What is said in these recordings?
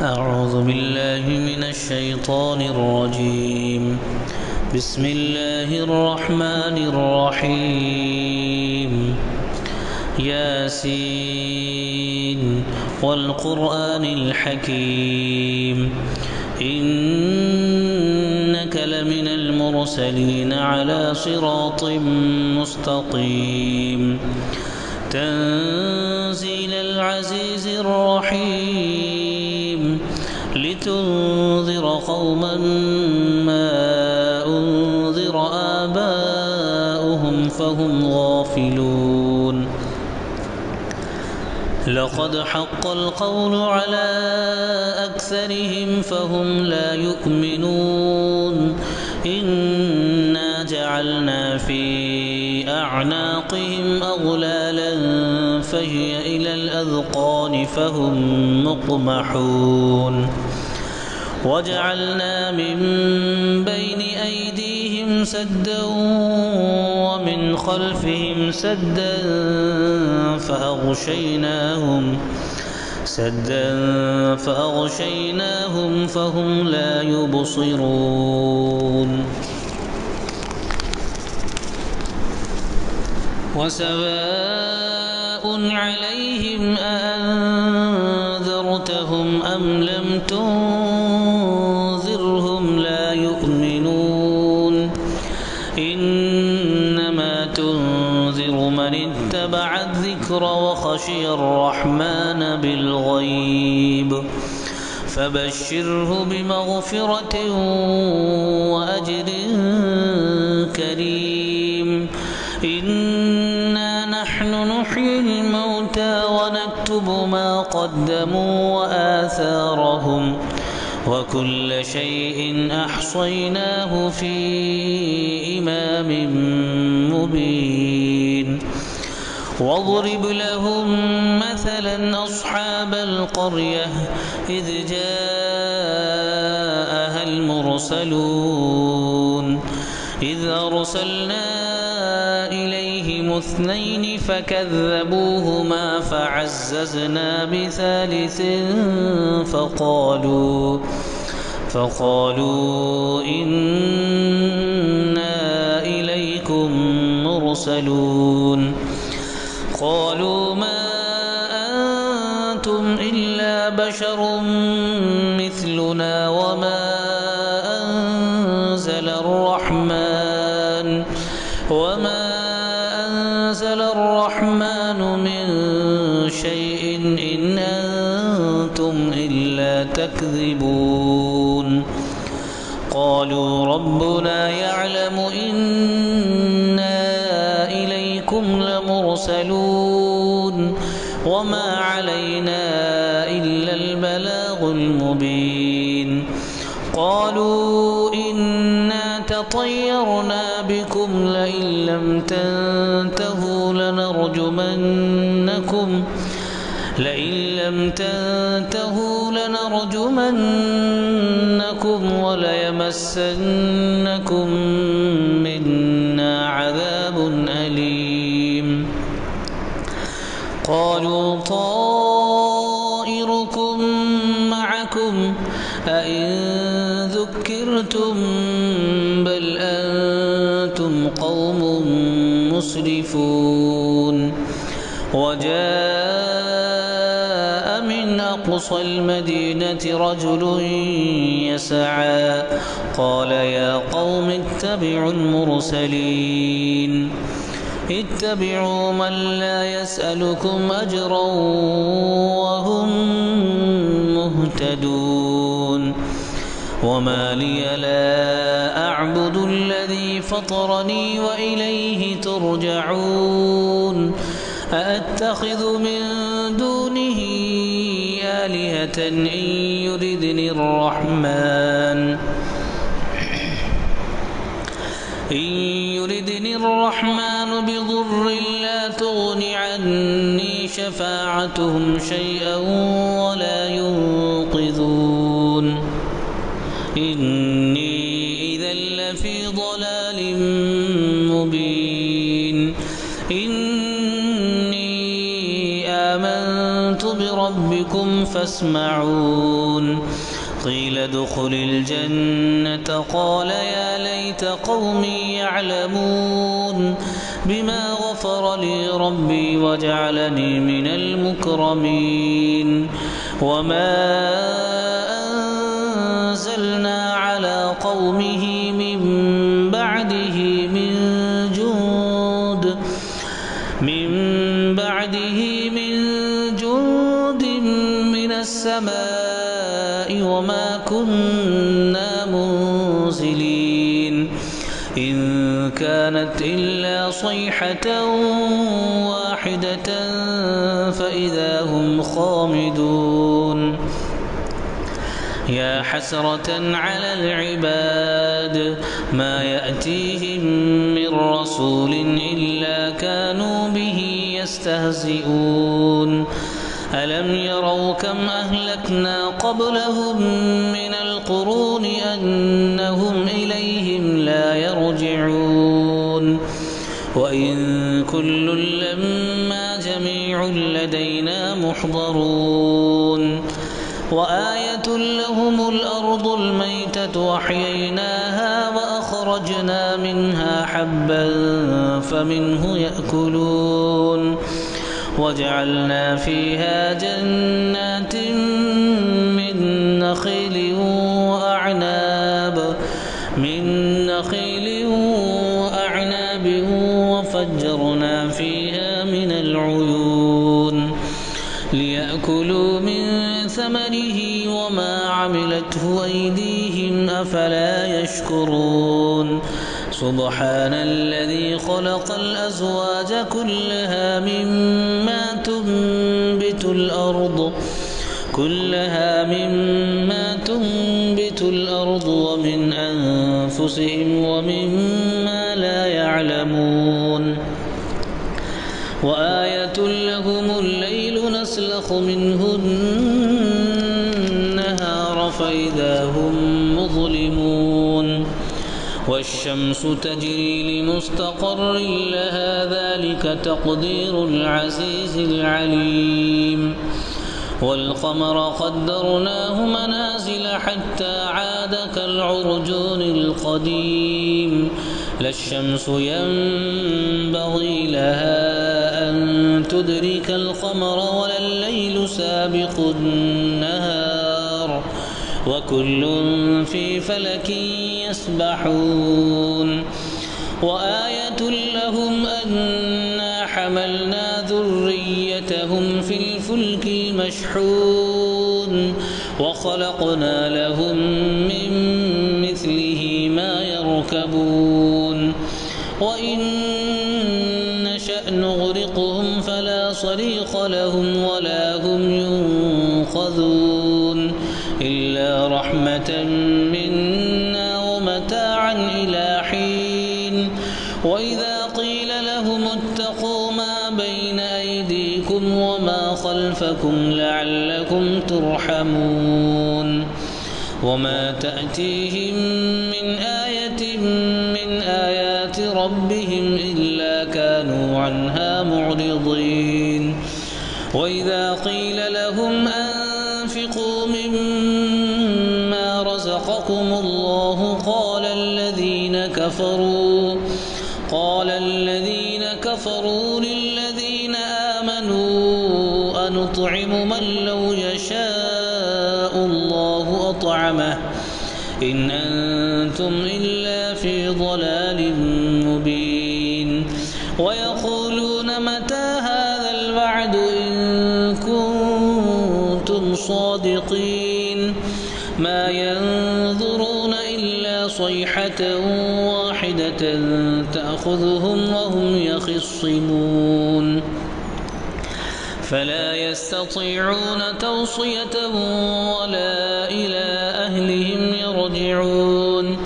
أعوذ بالله من الشيطان الرجيم. بسم الله الرحمن الرحيم. ياسين والقرآن الحكيم إنك لمن المرسلين على صراط مستقيم تنزيل العزيز الرحيم لتنذر قوما ما أنذر آباؤهم فهم غافلون. لقد حق القول على أكثرهم فهم لا يؤمنون. إنا جعلنا في أعناقهم أغلالا فهي إلى الأذقان فهم مقمحون. وجعلنا من بين أيديهم سدا ومن خلفهم سدا فأغشيناهم فهم لا يبصرون. وسواء عليهم أأنذرتهم أم لم تنذرهم لا يؤمنون. إنما تنذر من اتبع الذكر وخشي الرحمن بالغيب فبشره بمغفرة وأجر كريم. إنا نحن نحيي الموتى ونكتب ما قدموا وآثارهم وكل شيء أحصيناه في إمام مبين. واضرب لهم مثلا أصحاب القرية إذ جاءها المرسلون إذ أرسلنا إليهم اثنين فكذبوهما فعززنا بثالث فقالوا إنا إليكم مرسلون. قالوا ما أنتم إلا بشر مثلنا وما أنزل الرحمن من شيء إن أنتم إلا تكذبون. قالوا ربنا يعلم إنا إليكم لمرسلون وما علينا إلا البلاغ المبين. قالوا إنا تطيرنا بكم لئن لم تنتهوا لنرجمنكم وليمسنكم منا عذاب أليم. قالوا طائركم معكم أئن ذكرتم بل أنتم قوم مسرفون. وجاء من أقصى المدينة رجل يسعى قال يا قوم اتبعوا المرسلين اتبعوا من لا يسألكم أجرا وهم مهتدون. وما لي لا أعبد الذي فطرني وإليه ترجعون. أأتخذ من دونه آلهة إن يردني الرحمن بضر لا تغن عني شفاعتهم شيئا ولا ينقذون. إني إذا لفي ضلال مبين. إني آمنت بربكم فاسمعون قيل ادخل الجنة قال يا ليت قومي يعلمون بما غفر لي ربي وجعلني من المكرمين وما أنزلنا على قومه من بعده من جند من السماء وما كنا منزلين إن كانت إلا صيحة واحدة فإذا هم خامدون يا حسرة على العباد ما يأتيهم من رسول إلا كانوا به يستهزئون ألم يروا كم أهلكنا قبلهم من القرون أنهم إليهم لا يرجعون وإن كل لما جميع لدينا محضرون وآية لهم الأرض الميتة أحييناها وأخرجنا منها حبا فمنه يأكلون وجعلنا فيها جنات من نخيل وأعناب وفجرنا فيها من العيون ليأكلوا من ثمره وما عملته أيديهم أفلا يشكرون سبحان الذي خلق الأزواج كلها مما تنبت الأرض ومن أنفسهم ومما لا يعلمون وآية لهم الليل نسلخ منه النهار فإذا هم مظلمون والشمس تجري لمستقر لها ذلك تقدير العزيز العليم والقمر قدرناه منازل حتى عاد كالعرجون القديم لا الشمس ينبغي لها أن تدرك القمر ولا الليل سابق النهار وكل في فلك يسبحون وآية لهم أنا حملنا ذريتهم في الفلك المشحون وخلقنا لهم من مثله ما يركبون وإن نشأ نغرقهم فلا صريخ لهم ولا هم ينقذون إلا رحمة منا ومتاعا إلى حين وإذا قيل لهم اتقوا ما بين أيديكم وما خلفكم لعلكم ترحمون وما تأتيهم من آية من آيات ربهم إلا كانوا عنها معرضين وإذا قيل لهم أنفقوا مما رزقكم الله قال الذين كفروا للذين آمنوا أنطعم من لو يشاء الله أطعمه إن أنتم إلا في ضلال مبين ويقولون متى هذا الوعد إن كنتم صادقين ما ينظرون إلا صيحة واحدة تأخذهم وهم يخصمون فلا يستطيعون توصية ولا إلى أهلهم يرجعون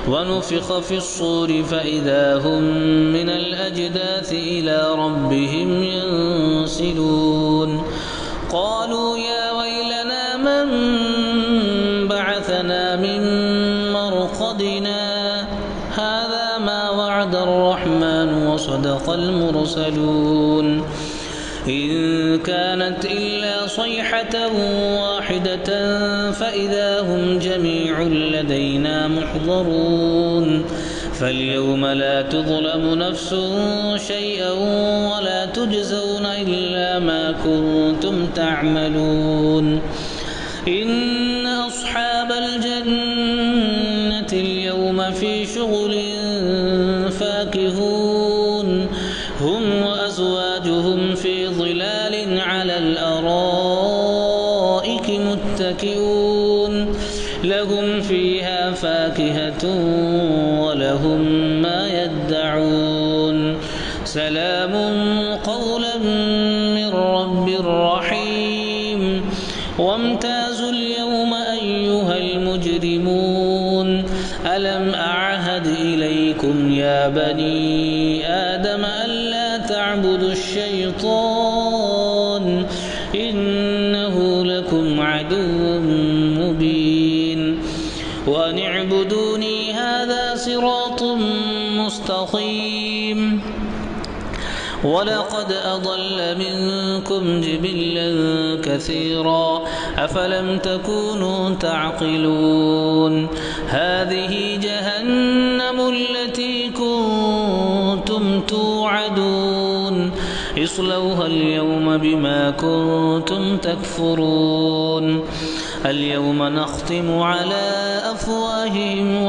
ونفخ في الصور فإذا هم من الأجداث إلى ربهم ينسلون قالوا يا ويلنا من بعثنا من مرقدنا هذا ما وعد الرحمن وصدق المرسلون إن كانت إلا صيحة واحدة فإذا هم جميع لدينا محضرون فاليوم لا تظلم نفس شيئا ولا تجزون إلا ما كنتم تعملون إن أصحاب الجنة اليوم في شغل فاكهون هم وأزواجهم في ظلال على الأرائك متكئون لهم فيها فاكهة ولهم ما يدعون سلام قولا من رب رحيم وامتازوا اليوم أيها المجرمون ألم أعهد إليكم يا بني آدم ألا تعبدوا الشيطان إنه لكم عدو مبين وأن اعبدوني هذا صراط مستقيم ولقد أضل منكم جبلا كثيرا أفلم تكونوا تعقلون هذه جهنم التي كنتم توعدون اصلوها اليوم بما كنتم تكفرون اليوم نختم على أفواههم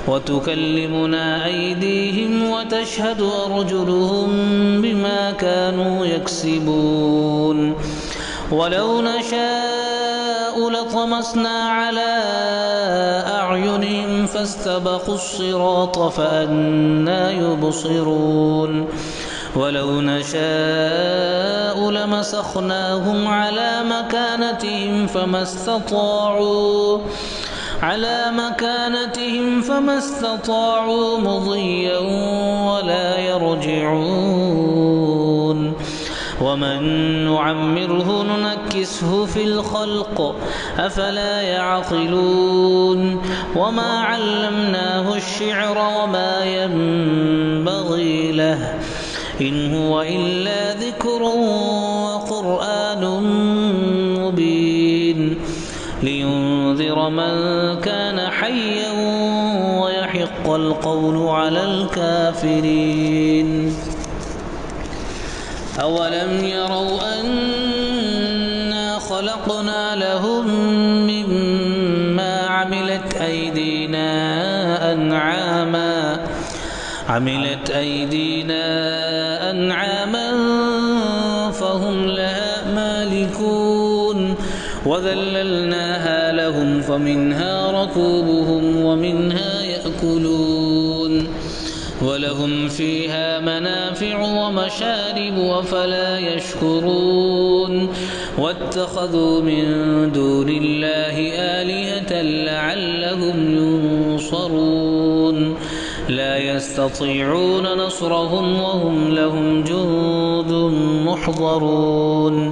وتكلمنا أيديهم وتشهد أرجلهم بما كانوا يكسبون ولو نشاء لطمسنا على أعينهم فاستبقوا الصراط فأنى يبصرون ولو نشاء لمسخناهم على مكانتهم فما استطاعوا مضيا ولا يرجعون ومن نعمره ننكسه في الخلق أفلا يعقلون وما علمناه الشعر وما ينبغي له إن هو إلا ذكر وقرآن مبين لينذر من كان حيا ويحق القول على الكافرين أولم يروا أنا خلقنا لهم مما عملت أيدينا أنعاما فهم لها مالكون وذللناها لهم فمنها ركوبهم ومنها يأكلون ولهم فيها منافع ومشارب أفلا يشكرون واتخذوا من دون الله آلهة لعلهم ينصرون لا يستطيعون نصرهم وهم لهم جند محضرون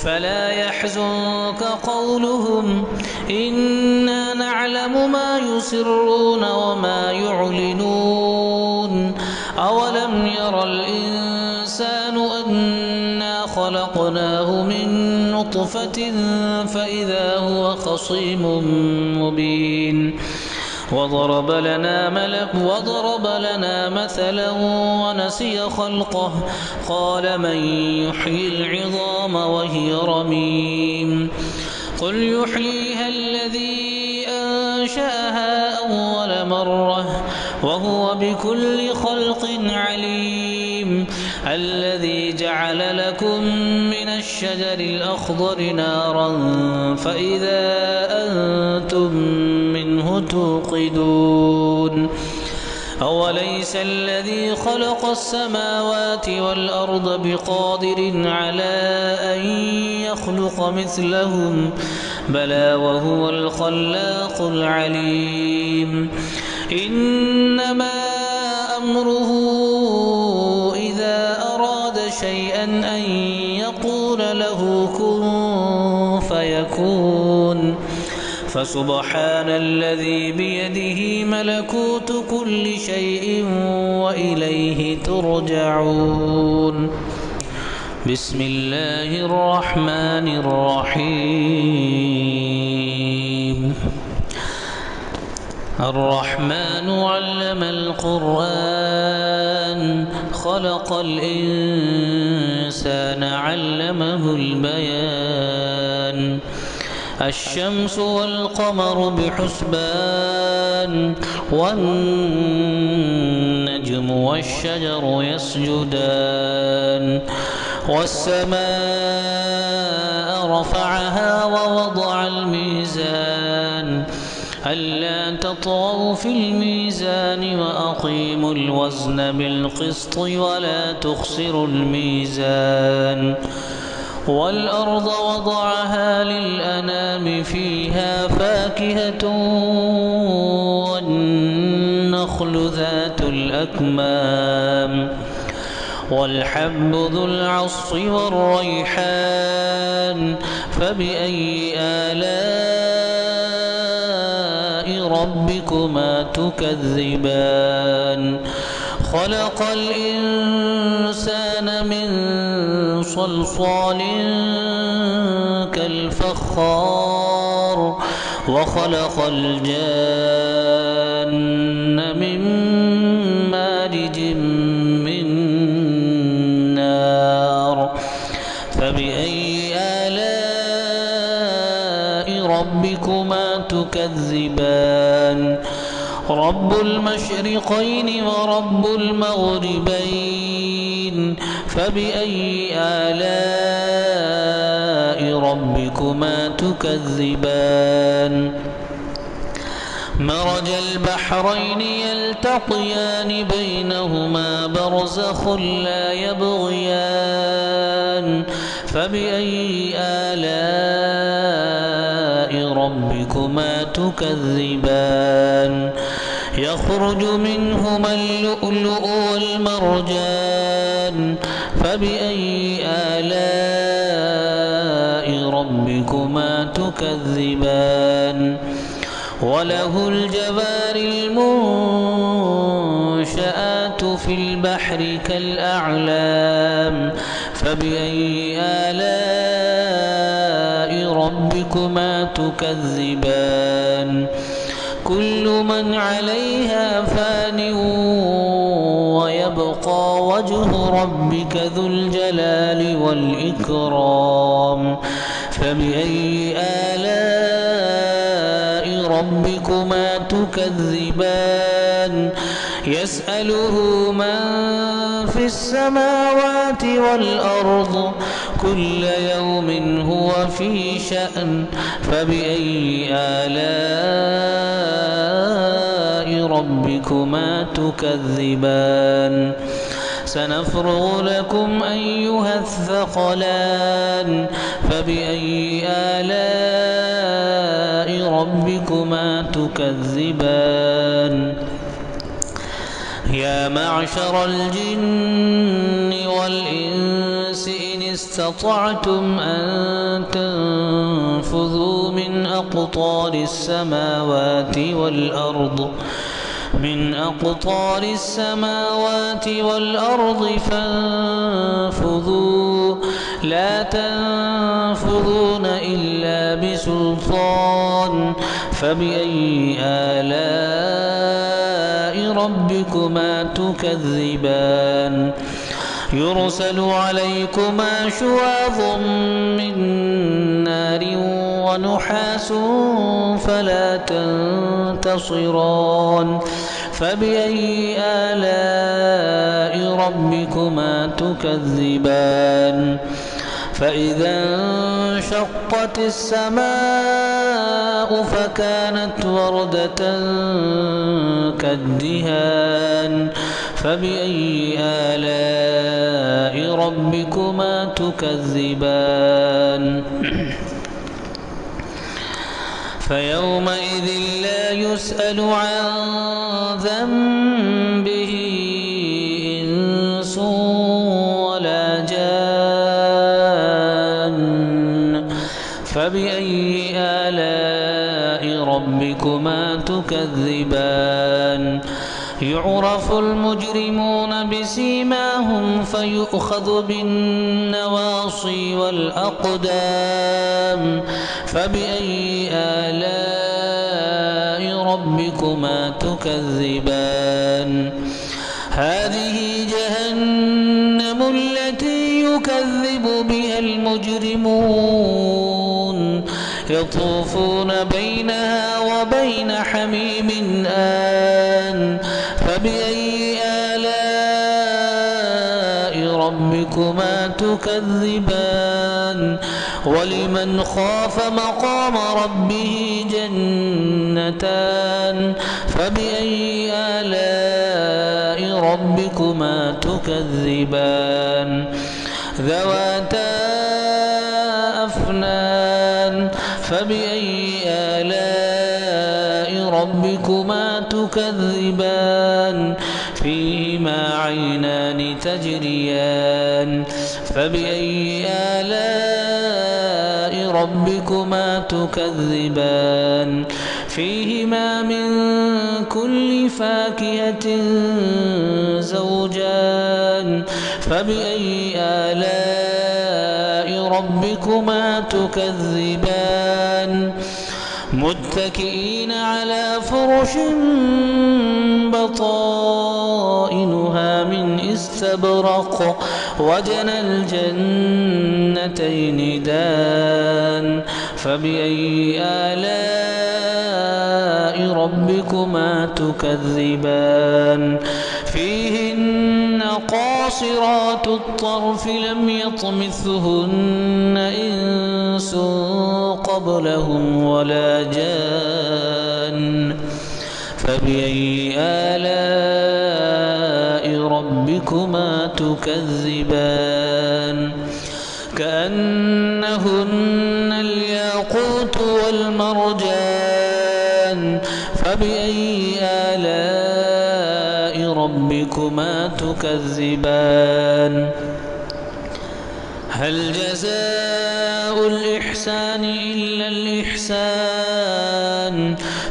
فلا يحزنك قولهم إنا نعلم ما يسرون وما يعلنون أولم ير الإنسان أنا خلقناه من نطفة فإذا هو خصيم مبين وضرب لنا مثلا ونسي خلقه قال من يحيي العظام وهي رميم قل يحييها الذي أنشأها أول مرة وهو بكل خلق عليم الذي جعل لكم من الشجر الأخضر نارا فإذا أنتم منه توقدون أوليس الذي خلق السماوات والأرض بقادر على أن يخلق مثلهم بلى وهو الخلاق العليم إنما أمره إذا أراد شيئا أن يقول له كن فيكون فسبحان الذي بيده ملكوت كل شيء وإليه ترجعون. بسم الله الرحمن الرحيم. الرحمن علم القرآن خلق الإنسان علمه البيان. الشمس والقمر بحسبان والنجم والشجر يسجدان. والسماء رفعها ووضع الميزان ألا تطغوا في الميزان وأقيموا الوزن بالقسط ولا تخسروا الميزان. والأرض وضعها للأنام فيها فاكهة والنخل ذات الأكمام والحب ذو العصف والريحان. فبأي آلاء ربكما تكذبان. خلق الإنسان من صلصال كالفخار وخلق الجان من مارج من نار. فبأي آلاء ربكما تكذبان. رب المشرقين ورب المغربين. فبأي آلاء ربكما تكذبان. مرج البحرين يلتقيان بينهما برزخ لا يبغيان. فبأي آلاء ربكما تكذبان. يخرج منهما اللؤلؤ والمرجان. فبأي آلاء ربكما تكذبان. وله الجوار المنشآت في البحر كالأعلام. فبأي آلاء ربكما تكذبان. كل من عليها فان ويبقى وجه ربك ذو الجلال والإكرام. فبأي آلاء ربكما تكذبان. يسأله من في السماوات والأرض كل يوم هو في شأن. فبأي آلاء ربكما تكذبان. سنفرغ لكم أيها الثقلان. فبأي آلاء ربكما تكذبان. يا معشر الجن والإنس إن استطعتم أن تنفذوا من أقطار السماوات والأرض فانفذوا لا تنفذون إلا بسلطان. فبأي آلاء ربكما تكذبان. يرسل عليكما شواظ من نار ونحاس فلا تنتصران. فبأي آلاء ربكما تكذبان. فإذا انشقت السماء فكانت وردة كالدهان. فبأي آلاء ربكما تكذبان. فيومئذ لا يسأل عن ذنبه إنس ولا جان. فبأي آلاء ربكما تكذبان يعرف المجرمون بسيماهم فيؤخذ بالنواصي والأقدام فبأي آلاء ربكما تكذبان هذه جهنم التي يكذب بها المجرمون يطوفون بينها وبين حميم آن فبأي آلاء ربكما تكذبان ولمن خاف مقام ربه جنتان فبأي آلاء ربكما تكذبان ذواتا أفنان فبأي آلاء ربكما تكذبان فيهما عينان تجريان فبأي آلاء ربكما تكذبان فيهما من كل فاكهة زوجان فبأي آلاء ربكما تكذبان متكئين على فرش بطائنها من استبرق وجنى الجنتين دان فبأي آلاء ربكما تكذبان فيهن قاصرات الطرف لم يطمثهن إنس قبلهم ولا جان فبأي آلاء ربكما تكذبان كأنهن الياقوت والمرجان فبأي آلاء ربكما تكذبان هل جزاء الإحسان إلا الإحسان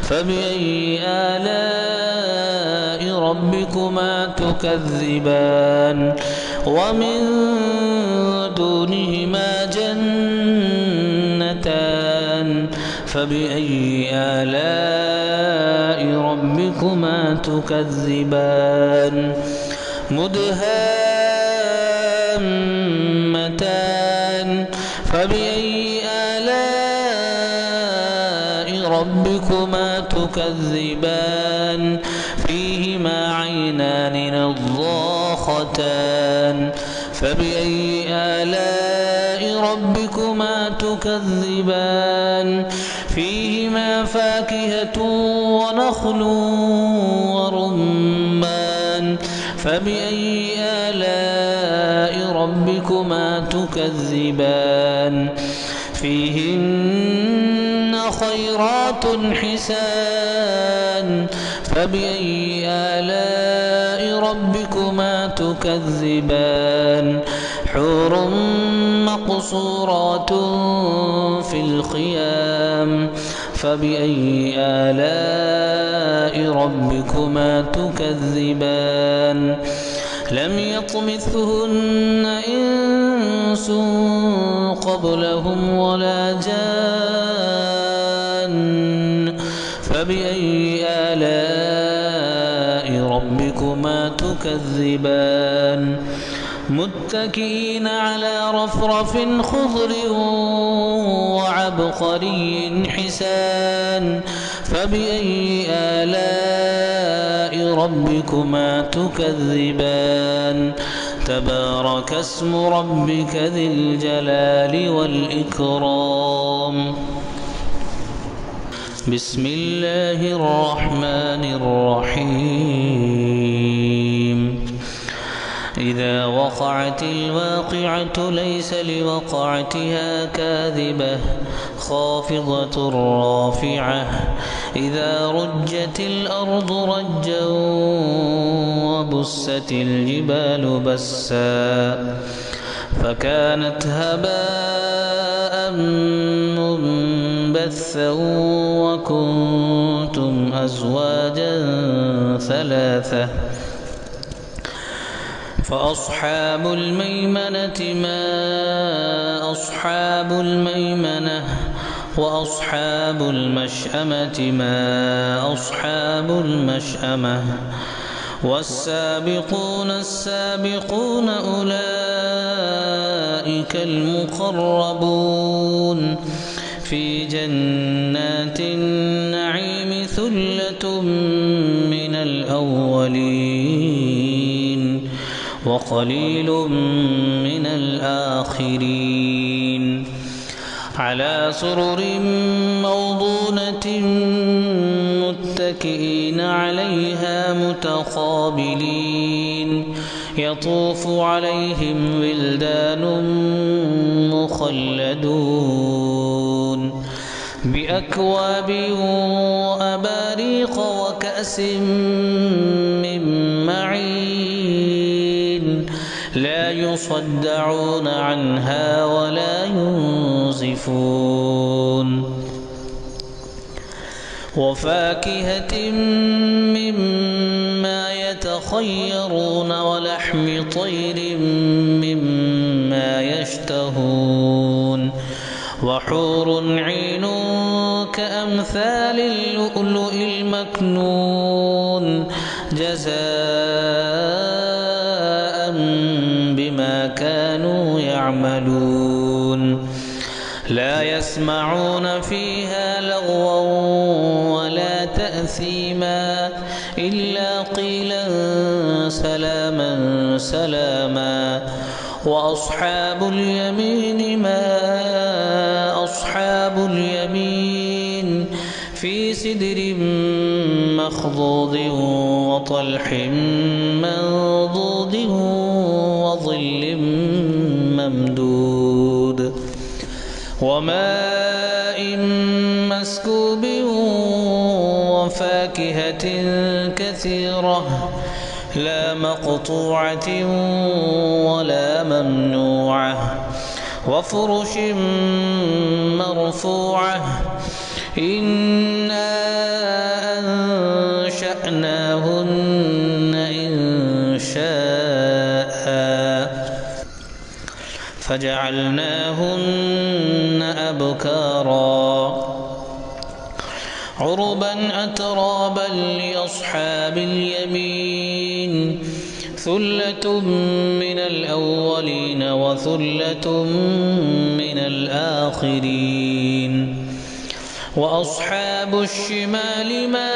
فبأي آلاء ربكما تكذبان ومن دونهما جنتان فبأي آلاء ربكما تكذبان مدهامتان فبأي آلاء ربكما تكذبان فيهما عينان نضاختان فبأي آلاء ربكما تكذبان فيهما فاكهة ونخل ورمان فبأي آلاء ربكما تكذبان فيهن خيرات حسان فبأي آلاء ربكما تكذبان حور مقصورات في الخيام فبأي آلاء ربكما تكذبان لم يطمثهن إنس قبلهم ولا جان فبأي آلاء ربكما تكذبان متكئين على رفرف خضر وعبقري حسان فبأي آلاء ربكما تكذبان تبارك اسم ربك ذي الجلال والإكرام بسم الله الرحمن الرحيم إذا وقعت الواقعة ليس لوقعتها كاذبة خافضة رافعة إذا رجت الأرض رجا وبست الجبال بسا فكانت هباء بثا وكنتم أزواجا ثلاثة فأصحاب الميمنة ما أصحاب الميمنة وأصحاب المشأمة ما أصحاب المشأمة والسابقون السابقون أولئك المقربون في جنات النعيم ثلة من الأولين وقليل من الآخرين على سرر موضونة متكئين عليها متقابلين يطوف عليهم ولدان مخلدون بأكواب وأباريق وكأس من معين لا يصدعون عنها ولا ينزفون وفاكهة مما يتخيرون ولحم طير مما يشتهون وحور عين كأمثال اللؤلؤ المكنون جزاء بما كانوا يعملون لا يسمعون فيها لغوا ولا تأثيما إلا قيلا سلاما سلاما وأصحاب اليمين ما أصحاب اليمين في سدر مخضود وطلح منضود وظل ممدود وماء مسكوب وفاكهة كثيرة لا مقطوعة ولا ممنوعة وفرش مرفوعة إنا أنشأناهن إنشاء فجعلناهن أبكارا عربا أترابا لأصحاب اليمين ثلة من الأولين وثلة من الآخرين وأصحاب الشمال ما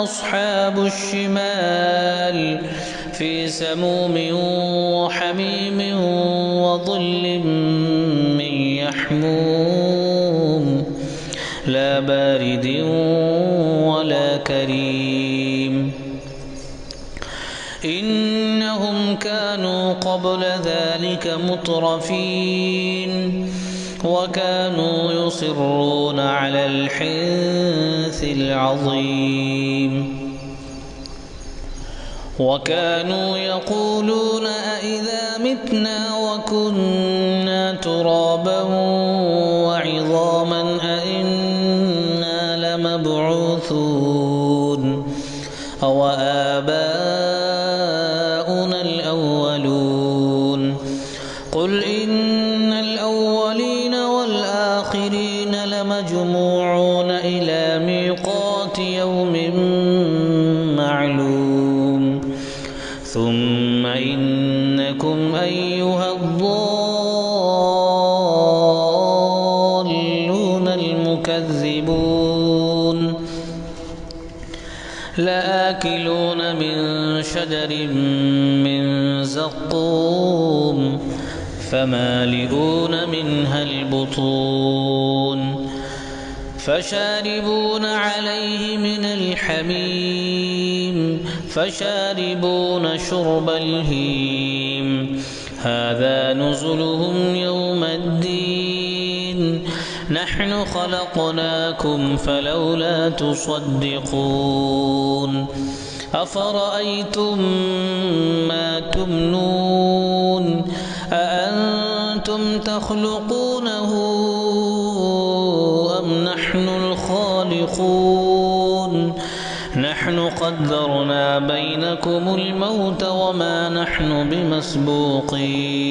أصحاب الشمال في سموم وحميم وظل من يحموم لا بارد ولا كريم إنهم كانوا قبل ذلك مترفين وكانوا يصرون على الحنث العظيم وكانوا يقولون أئذا متنا وكنا ترابا وعظاما أئنا لمبعوثون أو آباؤنا الأولون قل إن الأولين والآخرين لمجموعون إلى ميقات يوم معلوم ثم إنكم أيها الضالون المكذبون لآكلون من شجر من زقوم فمالئون منها البطون فشاربون عليه من الحميم فشاربون شرب الهيم هذا نزلهم يوم الدين نحن خلقناكم فلولا تصدقون أفرأيتم ما تمنون أأنتم تخلقونه ينطقون نحن قدرنا بينكم الموت وما نحن بمسبوقين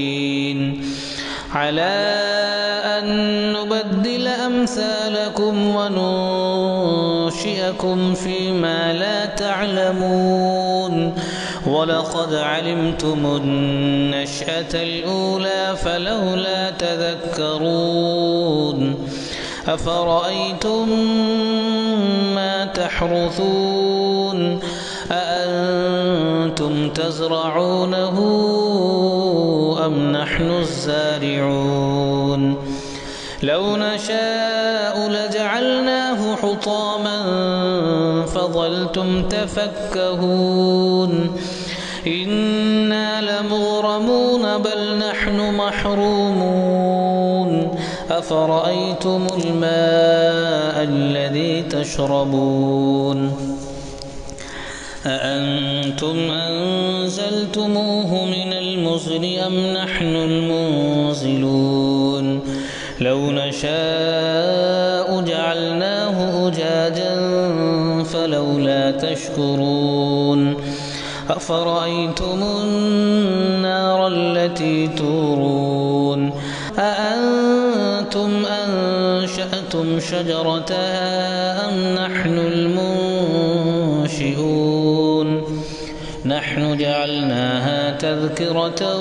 على أن نبدل أمثالكم وننشئكم فيما لا تعلمون ولقد علمتم النشأة الأولى فلولا تذكرون أفرأيتم ما تحرثون أأنتم تزرعونه أم نحن الزارعون لو نشاء لجعلناه حطاما فظلتم تفكهون إنا لمغرمون بل نحن محرومون أفرأيتم الماء الذي تشربون أأنتم أنزلتموه من المزن أم نحن المنزلون لو نشاء جعلناه أجاجا فلولا تشكرون أفرأيتم النار التي تورون أأنتم أنشأتم شجرتها أم نحن المنشئون نحن جعلناها تذكرة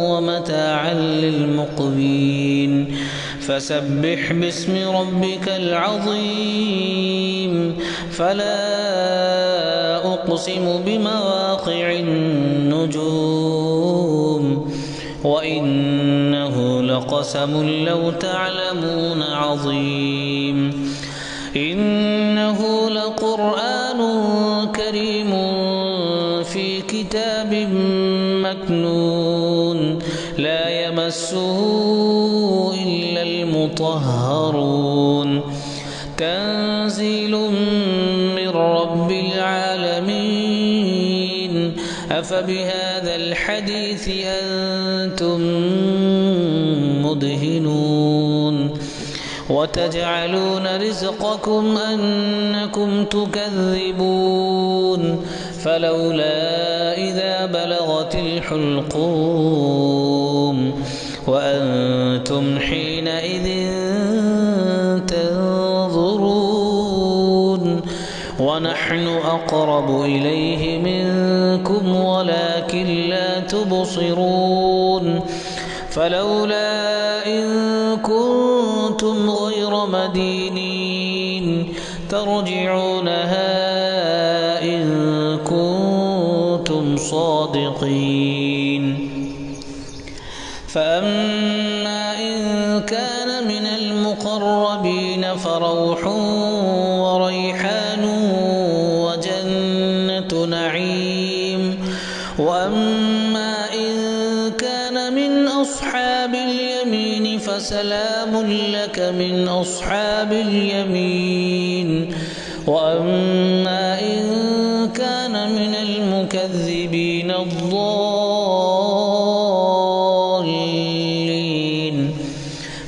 ومتاعا للمقوين فسبح باسم ربك العظيم فلا أقسم بمواقع النجوم وإنه لقسم لو تعلمون عظيم إنه لقرآن كريم في كتاب مكنون لا يمسه إلا المطهرون تنزيل من رب العالمين أفبهذا الحديث أنتم مدهنون وتجعلون رزقكم أنكم تكذبون فلولا إذا بلغت الحلقوم وأنتم حينئذ تنظرون ونحن أقرب إليه منكم ولكن لا تبصرون فلولا إن كنتم غير مدينين ترجعونها إن كنتم صادقين فأما إن كان من المقربين فروح وريحان وجنة نعيم وأما إن كان من أصحاب اليمين فسلام لك من أصحاب اليمين وأما إن كان من المكذبين الضالين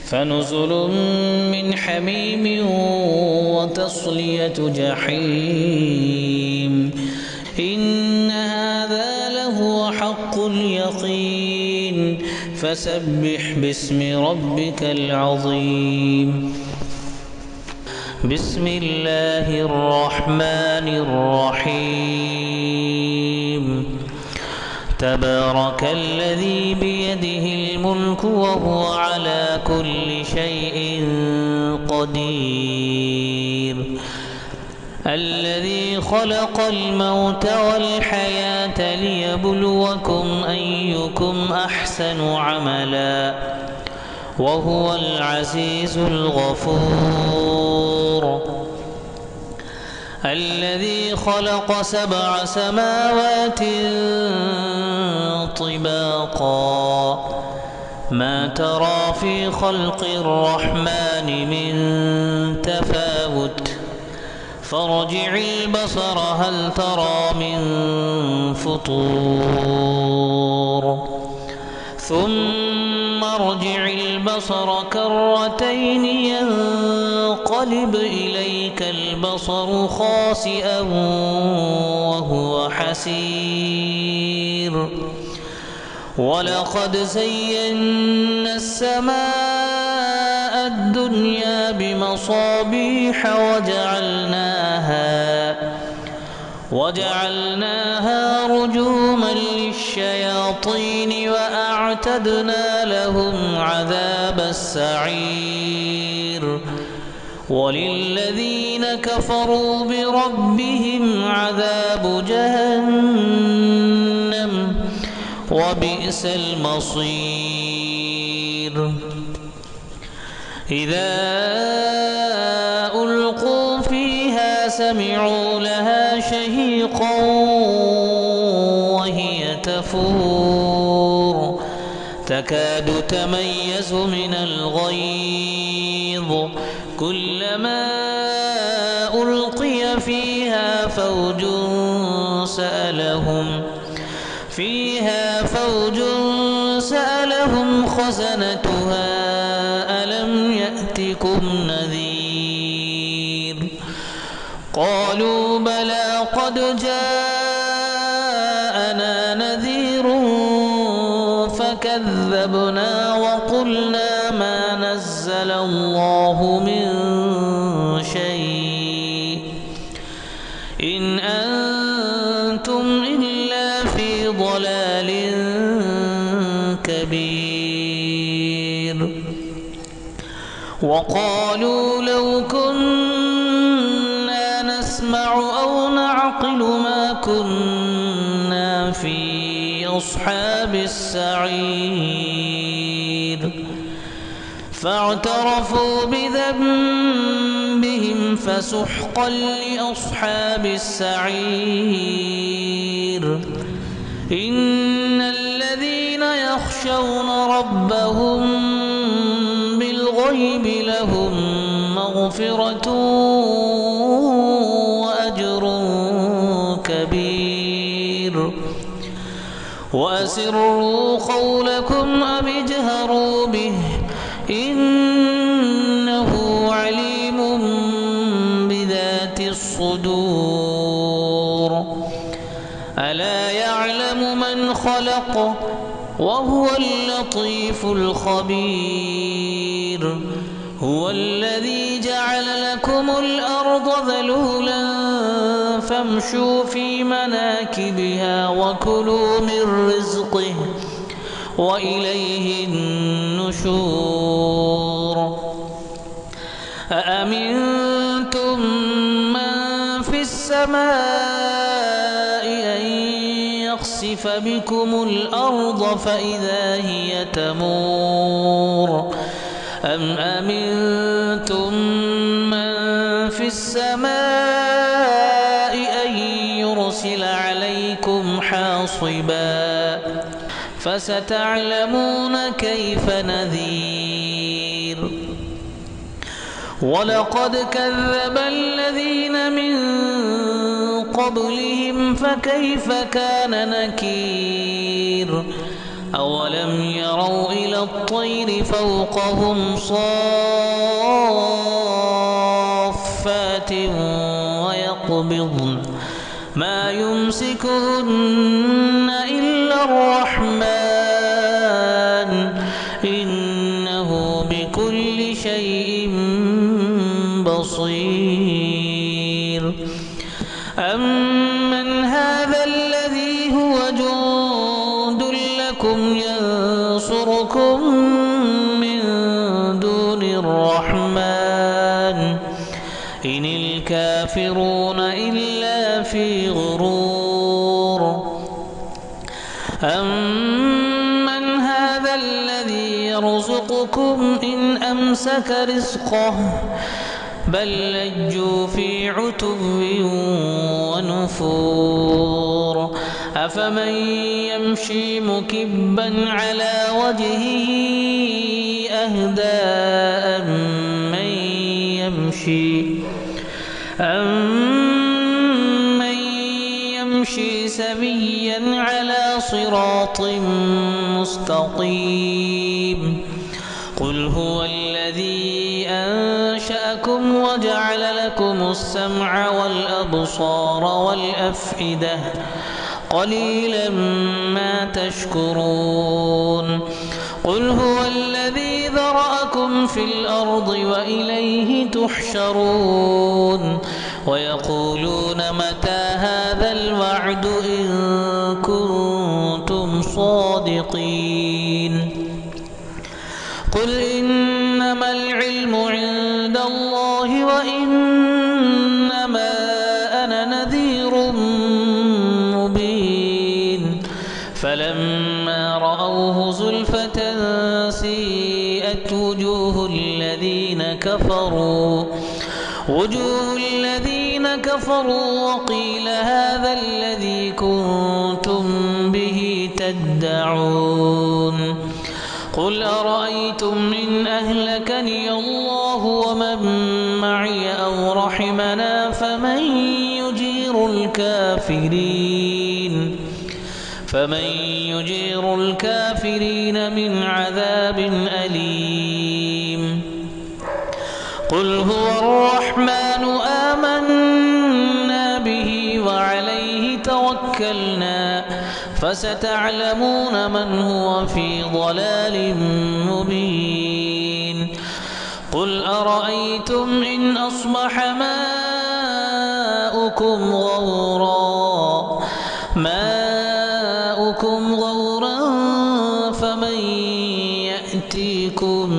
فنزل من حميم وتصلية جحيم إن هذا لهو حق اليقين فسبح باسم ربك العظيم بسم الله الرحمن الرحيم تبارك الذي بيده الملك وهو على كل شيء قدير الذي خلق الموت والحياة ليبلوكم أيكم أحسن عملا وهو العزيز الغفور الذي خلق 7 سماوات طباقا ما ترى في خلق الرحمن من تفاوت فارجع البصر هل ترى من فطور ثم ارجع البصر كرتين ينقلب ينقلب إليك البصر خاسئا وهو حسير ولقد زينا السماء الدنيا بمصابيح وجعلناها رجوما للشياطين وأعتدنا لهم عذاب السعير وللذين كفروا بربهم عذاب جهنم وبئس المصير إذا ألقوا فيها سمعوا لها شهيقا وهي تفور تكاد تميز من الغيظ كلما ألقي فيها فوج سألهم خزنتها ألم يأتكم نذير قالوا بلى قد جاءنا نذير فكذبنا وقلنا ما نزل الله من شيء إن أنتم إلا في ضلال كبير وقالوا لو كنا نسمع أو نعقل ما كنا في أصحاب السعير فاعترفوا بذنبهم فسحقا لأصحاب السعير إن الذين يخشون ربهم بالغيب لهم مغفرة وأجر كبير وأسروا قولكم أو اجهروا به إنه عليم بذات الصدور ألا يعلم من خلق وهو اللطيف الخبير هو الذي جعل لكم الأرض ذلولا فامشوا في مناكبها وكلوا من رزقه وإليه النشور أأمنتم من في السماء أن يخسف بكم الأرض فإذا هي تمور أم أمنتم من في السماء أن يرسل عليكم حاصبا فستعلمون كيف نذير ولقد كذب الذين من قبلهم فكيف كان نكير أولم يروا إلى الطير فوقهم صافات ويقبضن ما يمسكهن إلا الرحمن إنه بكل شيء بصير أمن هذا الذي هو جند لكم ينصركم من دون الرحمن إن الكافرون إلا في غرور أمن هذا الذي يرزقكم إن أمسك رزقه بل لجوا في عتو ونفور أفمن يمشي مكبا على وجهه أهدى أمن يمشي سويا على صراط مستقيم قل هو الذي أنشأكم وجعل لكم السمع والأبصار والأفئدة قليلا ما تشكرون قل هو الذي ذرأكم في الأرض وإليه تحشرون ويقولون متى هذا الوعد إن كنتم صادقين قل إنما العلم عند الله وإنما أنا نذير مبين فلما رأوه زلفة سيئت وجوه الذين كفروا وقيل هذا الذي كنتم به تدعون قل أرأيتم إن أهلكني الله ومن معي أو رحمنا فمن يجير الكافرين من عذاب أليم قل هو الرحمن آمنا به وعليه توكلنا فستعلمون من هو في ضلال مبين قل أرأيتم إن أصبح ماؤكم غورا فمن يأتيكم